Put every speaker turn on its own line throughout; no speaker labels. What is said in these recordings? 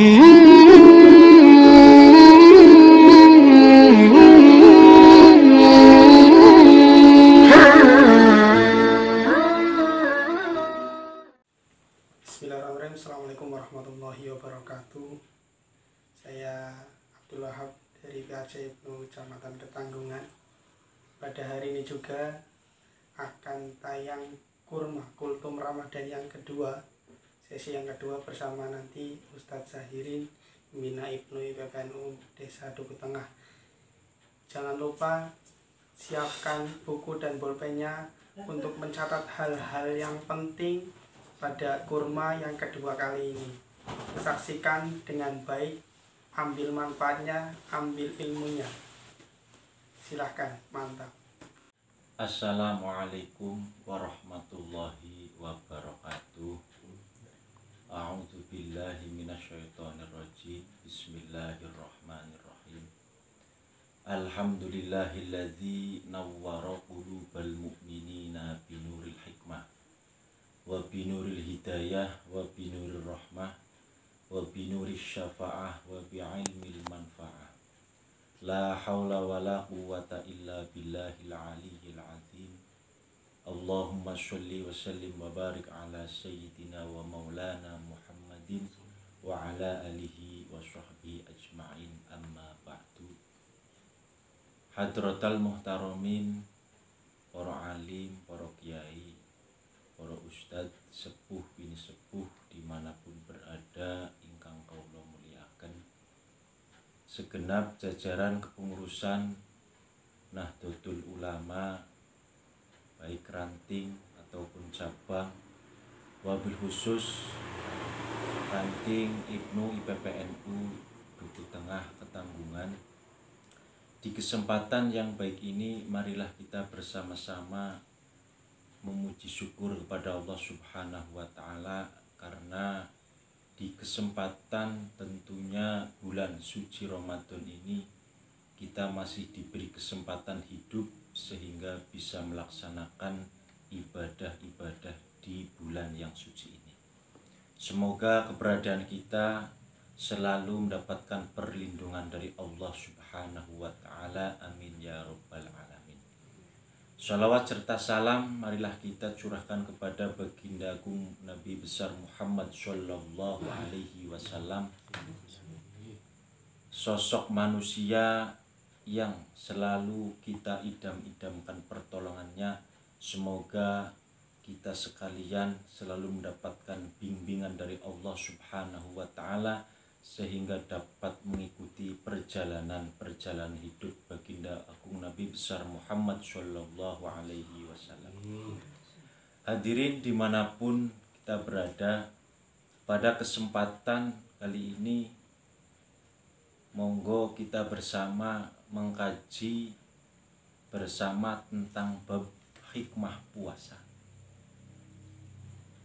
Bismillahirrahmanirrahim. Assalamualaikum warahmatullahi wabarakatuh. Saya Abdul Wahab dari PAJ IBNU Kecamatan Ketanggungan. Pada hari ini juga akan tayang kurma kultum Ramadan yang kedua, sesi yang kedua bersama nanti Ustadz Zahirin, Pembina IBNU PPNU Desa Duku Tengah. Jangan lupa siapkan buku dan bolpennya untuk mencatat hal-hal yang penting pada kurma yang kedua kali ini. Saksikan dengan baik, ambil manfaatnya, ambil ilmunya. Silahkan, mantap.
Assalamualaikum warahmatullahi wabarakatuh. A'udzu billahi minasyaitonir rajim. Bismillahirrahmanirrahim. Alhamdulillahilladzi nawwara qulubal mu'minina binuril hikmah wa binuril hidayah wa binuril rahmah wa binuril syafa'ah wa bi'ilmil manfa'ah. La haula wa la quwwata illa billahil aliyyil azim. Allahumma sholli wa sallim wa barik ala sayyidina wa maulana Muhammadin wa ala alihi wa sahbihi ajma'in, amma ba'du. Hadratal muhtaramin, para alim, para kiai, para ustadz, sepuh bini sepuh dimanapun berada ingkang kaula muliaken, segenap jajaran kepengurusan Nahdlatul Ulama baik ranting ataupun cabang, wabil khusus ranting IBNU IPPNU Duku Tengah Ketanggungan. Di kesempatan yang baik ini, marilah kita bersama-sama memuji syukur kepada Allah Subhanahu wa Ta'ala, karena di kesempatan tentunya bulan suci Ramadan ini kita masih diberi kesempatan hidup sehingga bisa melaksanakan ibadah-ibadah di bulan yang suci ini. Semoga keberadaan kita selalu mendapatkan perlindungan dari Allah Subhanahu wa Ta'ala. Amin ya rabbal alamin. Shalawat serta salam marilah kita curahkan kepada baginda agung Nabi besar Muhammad Sallallahu Alaihi Wasallam, sosok manusia yang selalu kita idam-idamkan pertolongannya. Semoga kita sekalian selalu mendapatkan bimbingan dari Allah Subhanahu wa Ta'ala sehingga dapat mengikuti perjalanan hidup baginda agung Nabi besar Muhammad Sallallahu Alaihi Wasallam. Hadirin dimanapun kita berada, pada kesempatan kali ini monggo kita bersama mengkaji bersama tentang bab hikmah puasa.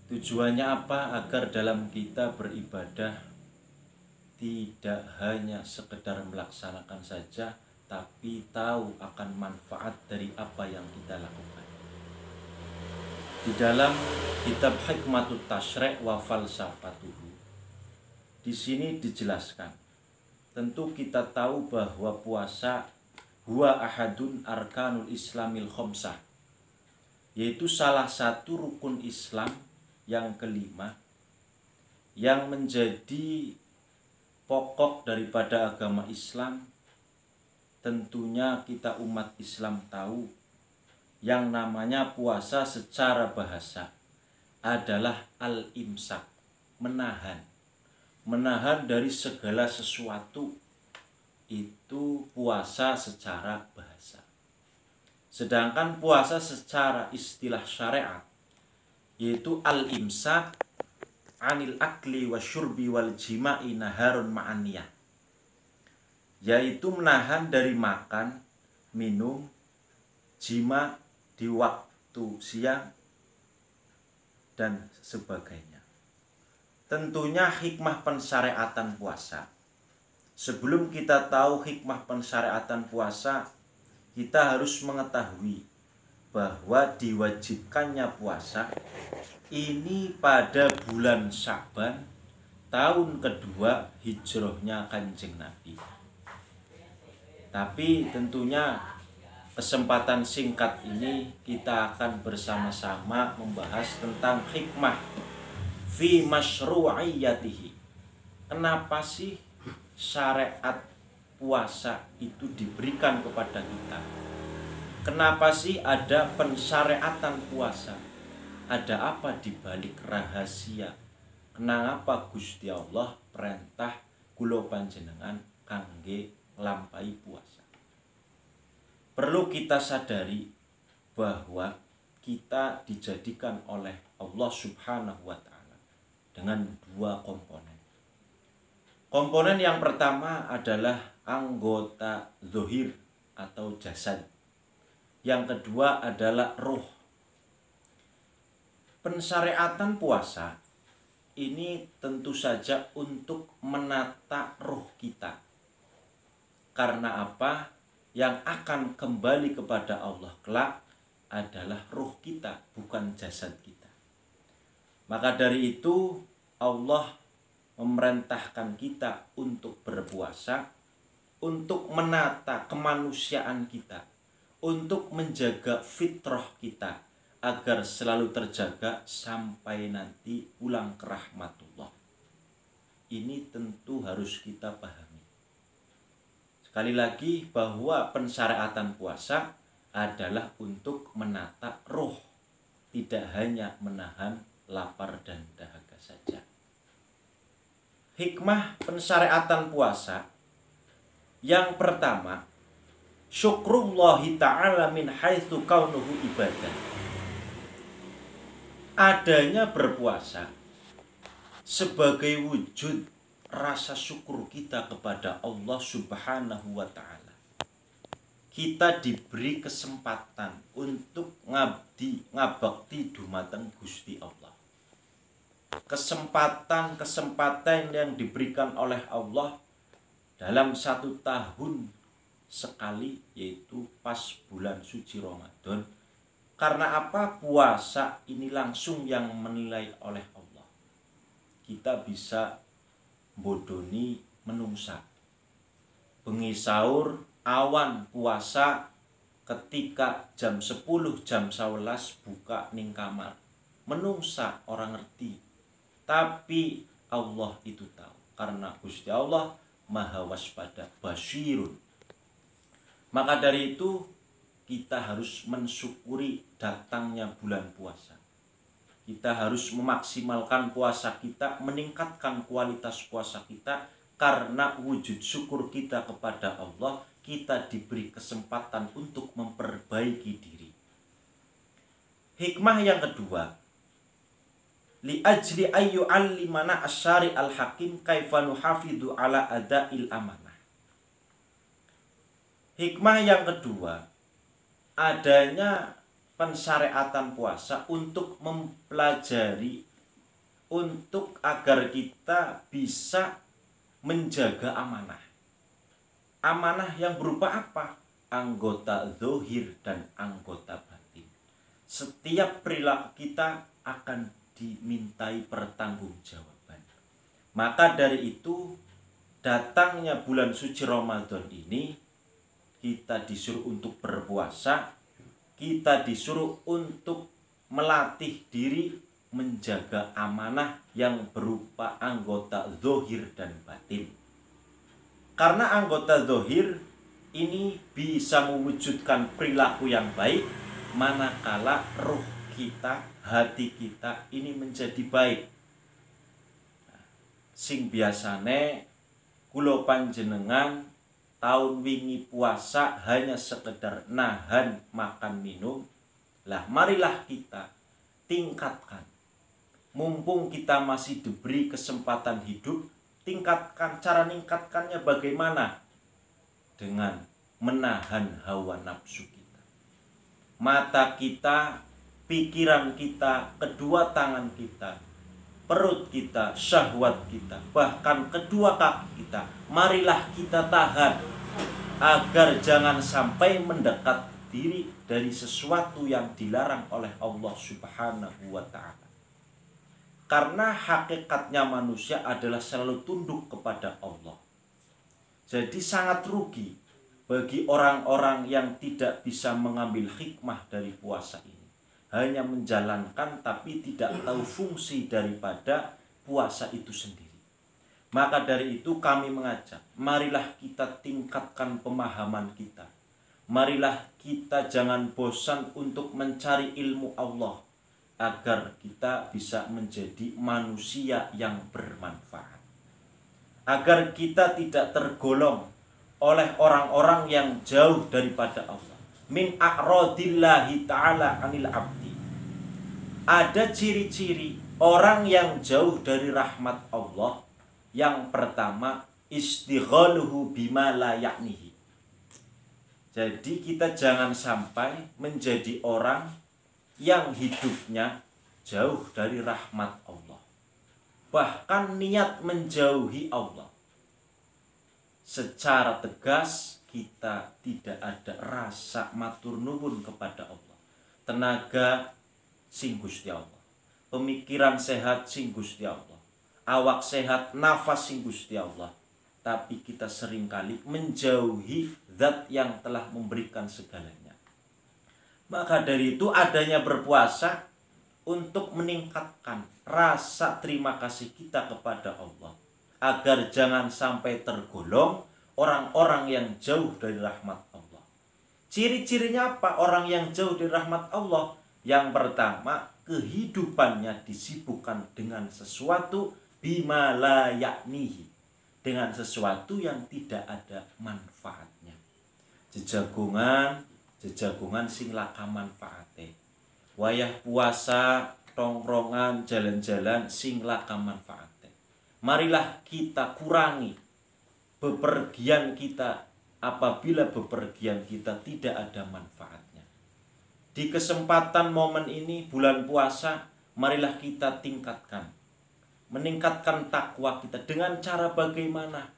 Tujuannya apa? Agar dalam kita beribadah tidak hanya sekedar melaksanakan saja, tapi tahu akan manfaat dari apa yang kita lakukan. Di dalam kitab Hikmatut Tasyri' wa Falsafatuhu, di sini dijelaskan, tentu kita tahu bahwa puasa huwa ahadun arkanul islamil khomsah, yaitu salah satu rukun Islam yang kelima yang menjadi pokok daripada agama Islam. Tentunya kita umat Islam tahu yang namanya puasa secara bahasa adalah al-imsak, menahan dari segala sesuatu. Itu puasa secara bahasa. Sedangkan puasa secara istilah syariat yaitu al-imsak anil akli wa syurbi wal jima'i naharun ma'aniyah, yaitu menahan dari makan, minum, jima di waktu siang dan sebagainya. Tentunya hikmah pensyariatan puasa. Sebelum kita tahu hikmah pensyariatan puasa, kita harus mengetahui bahwa diwajibkannya puasa ini pada bulan Sya'ban tahun kedua hijrahnya Kanjeng Nabi. Tapi tentunya kesempatan singkat ini kita akan bersama-sama membahas tentang hikmah fi masyru'iyatihi. Kenapa sih syariat puasa itu diberikan kepada kita? Kenapa sih ada pensyariatan puasa? Ada apa di balik rahasia? Kenapa Gusti Allah perintah kula panjenengan kangge nglampahi puasa? Perlu kita sadari bahwa kita dijadikan oleh Allah Subhanahu wa taala dengan dua komponen. Komponen yang pertama adalah anggota zahir atau jasad. Yang kedua adalah ruh. Pensyariatan puasa ini tentu saja untuk menata ruh kita. Karena apa? Yang akan kembali kepada Allah kelak adalah ruh kita, bukan jasad kita. Maka dari itu Allah memerintahkan kita untuk berpuasa, untuk menata kemanusiaan kita, untuk menjaga fitrah kita agar selalu terjaga sampai nanti pulang ke rahmatullah. Ini tentu harus kita pahami. Sekali lagi bahwa pensyariatan puasa adalah untuk menata roh, tidak hanya menahan lapar dan dahaga saja. Hikmah pensyariatan puasa yang pertama, syukrullahi ta'ala min haitsu kaunuhu ibadah. Adanya berpuasa sebagai wujud rasa syukur kita kepada Allah Subhanahu wa taala. Kita diberi kesempatan untuk ngabakti dumateng Gusti Allah. Kesempatan yang diberikan oleh Allah dalam 1 tahun sekali, yaitu pas bulan suci Ramadan. Karena apa? Puasa ini langsung yang menilai oleh Allah. Kita bisa bodoni menungsa. Bengi sahur, awan puasa, ketika jam 10, jam 11 buka ning kamar. Menungsa orang ngerti. Tapi Allah itu tahu. Karena Gusti Allah Maha waspada, basyirun. Maka dari itu kita harus mensyukuri datangnya bulan puasa. Kita harus memaksimalkan puasa kita, meningkatkan kualitas puasa kita, karena wujud syukur kita kepada Allah, kita diberi kesempatan untuk memperbaiki diri. Hikmah yang kedua, li ajli ayyu allimana asyari al-hakim kaifa nuhafidhu ala ada'il amanah. Hikmah yang kedua, adanya pensyariatan puasa untuk mempelajari, untuk agar kita bisa menjaga amanah. Amanah yang berupa apa? Anggota zahir dan anggota batin. Setiap perilaku kita akan dimintai pertanggungjawaban. Maka dari itu, datangnya bulan suci Ramadan ini, kita disuruh untuk berpuasa, kita disuruh untuk melatih diri menjaga amanah yang berupa anggota zahir dan batin. Karena anggota zahir ini bisa mewujudkan perilaku yang baik, manakala ruh kita, hati kita ini menjadi baik. Sing biasane kula panjenengan tahun wingi puasa hanya sekedar nahan makan minum. Lah marilah kita tingkatkan. Mumpung kita masih diberi kesempatan hidup, tingkatkan. Cara meningkatkannya bagaimana? Dengan menahan hawa nafsu kita. Mata kita, pikiran kita, kedua tangan kita, perut kita, syahwat kita, bahkan kedua kaki kita, marilah kita tahan agar jangan sampai mendekat diri dari sesuatu yang dilarang oleh Allah Subhanahu wa ta'ala. Karena hakikatnya manusia adalah selalu tunduk kepada Allah. Jadi sangat rugi bagi orang-orang yang tidak bisa mengambil hikmah dari puasa ini. Hanya menjalankan tapi tidak tahu fungsi daripada puasa itu sendiri. Maka dari itu kami mengajak, marilah kita tingkatkan pemahaman kita. Marilah kita jangan bosan untuk mencari ilmu Allah, agar kita bisa menjadi manusia yang bermanfaat. Agar kita tidak tergolong oleh orang-orang yang jauh daripada Allah. Min a'radillahi ta'ala anil abdi. Ada ciri-ciri orang yang jauh dari rahmat Allah. Yang pertama, istighaluhu bima la ya'nihi. Jadi kita jangan sampai menjadi orang yang hidupnya jauh dari rahmat Allah. Bahkan niat menjauhi Allah. Secara tegas kita tidak ada rasa matur nuwun kepada Allah. Tenaga sing Gusti Allah. Pemikiran sehat sing Gusti Allah. Awak sehat, nafas sing Gusti Allah. Tapi kita seringkali menjauhi zat yang telah memberikan segalanya. Maka dari itu adanya berpuasa untuk meningkatkan rasa terima kasih kita kepada Allah. Agar jangan sampai tergolong orang-orang yang jauh dari rahmat Allah. Ciri-cirinya apa orang yang jauh dari rahmat Allah? Yang pertama, kehidupannya disibukkan dengan sesuatu bima la ya'nihi. Dengan sesuatu yang tidak ada manfaatnya. Jejagungan sing laka manfaate. Wayah puasa, tongkrongan, jalan-jalan sing laka manfaate. Marilah kita kurangi bepergian kita apabila bepergian kita tidak ada manfaatnya. Di kesempatan momen ini bulan puasa, marilah kita tingkatkan. Meningkatkan takwa kita dengan cara bagaimana?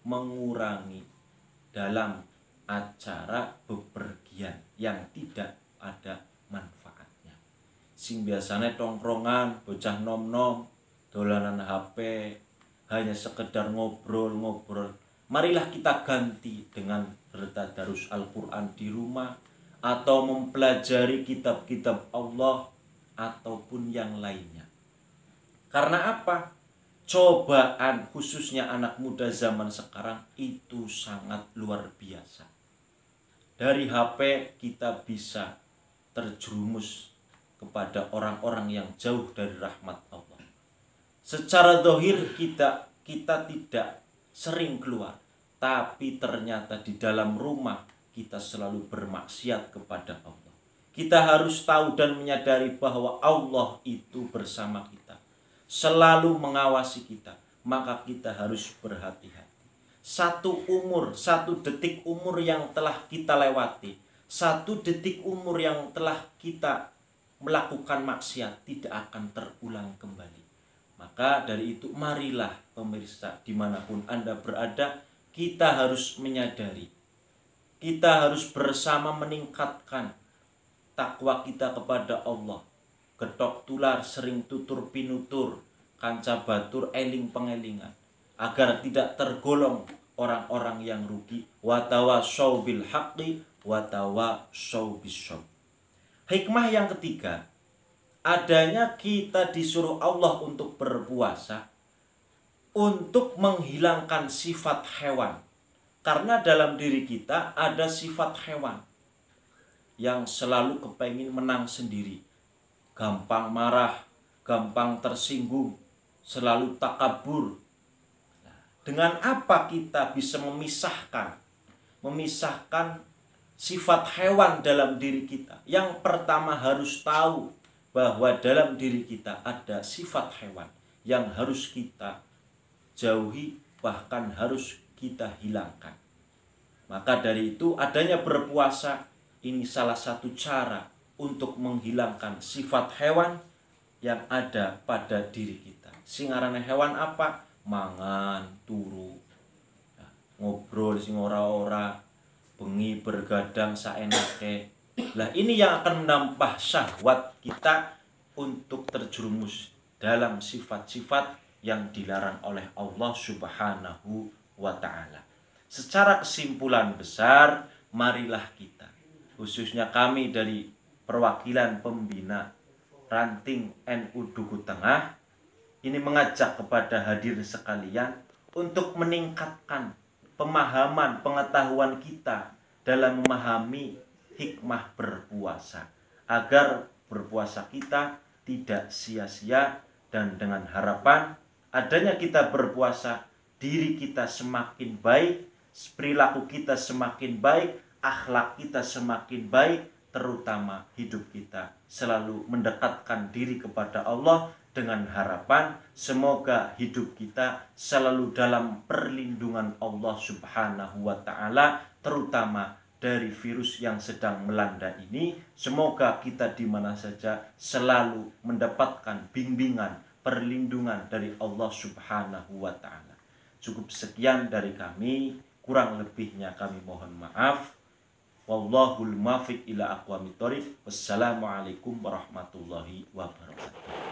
Mengurangi dalam acara bepergian yang tidak ada manfaatnya. Sing biasanya tongkrongan, bocah nom-nom, dolanan HP, hanya sekedar ngobrol-ngobrol. Marilah kita ganti dengan bertadarus Al-Quran di rumah, atau mempelajari kitab-kitab Allah, ataupun yang lainnya. Karena apa? Cobaan khususnya anak muda zaman sekarang itu sangat luar biasa. Dari HP kita bisa terjerumus kepada orang-orang yang jauh dari rahmat Allah. Secara zahir kita tidak sering keluar, tapi ternyata di dalam rumah kita selalu bermaksiat kepada Allah. Kita harus tahu dan menyadari bahwa Allah itu bersama kita, selalu mengawasi kita, maka kita harus berhati-hati. Satu detik umur yang telah kita lewati, satu detik umur yang telah kita melakukan maksiat tidak akan terulang kembali. Maka dari itu marilah pemirsa dimanapun Anda berada, kita harus menyadari, kita harus bersama meningkatkan takwa kita kepada Allah. Getok tular sering tutur pinutur, kanca batur eling pengelingan, agar tidak tergolong orang-orang yang rugi. Watawasau bil haqqi watawasau bisyabr. Hikmah yang ketiga, adanya kita disuruh Allah untuk berpuasa untuk menghilangkan sifat hewan. Karena dalam diri kita ada sifat hewan yang selalu kepengin menang sendiri, gampang marah, gampang tersinggung, selalu takabur. Dengan apa kita bisa memisahkan sifat hewan dalam diri kita? Yang pertama harus tahu bahwa dalam diri kita ada sifat hewan yang harus kita jauhi, bahkan harus kita hilangkan. Maka dari itu adanya berpuasa ini salah satu cara untuk menghilangkan sifat hewan yang ada pada diri kita. Singarane hewan apa? Mangan, turu, ngobrol sing ora-ora, bengi bergadang saenake. Lah ini yang akan menambah syahwat kita untuk terjerumus dalam sifat-sifat yang dilarang oleh Allah Subhanahu wa ta'ala. Secara kesimpulan besar, marilah kita, khususnya kami dari perwakilan pembina Ranting NU Duku Tengah, ini mengajak kepada hadirin sekalian untuk meningkatkan pemahaman, pengetahuan kita dalam memahami hikmah berpuasa, agar berpuasa kita tidak sia-sia, dan dengan harapan adanya kita berpuasa, diri kita semakin baik, perilaku kita semakin baik, akhlak kita semakin baik, terutama hidup kita selalu mendekatkan diri kepada Allah, dengan harapan semoga hidup kita selalu dalam perlindungan Allah Subhanahu wa ta'ala, terutama dari virus yang sedang melanda ini. Semoga kita di mana saja selalu mendapatkan bimbingan, perlindungan dari Allah Subhanahu wa ta'ala. Cukup sekian dari kami, kurang lebihnya kami mohon maaf. Wallahul muwaffiq ila aqwamit thoriq. Wassalamualaikum warahmatullahi wabarakatuh.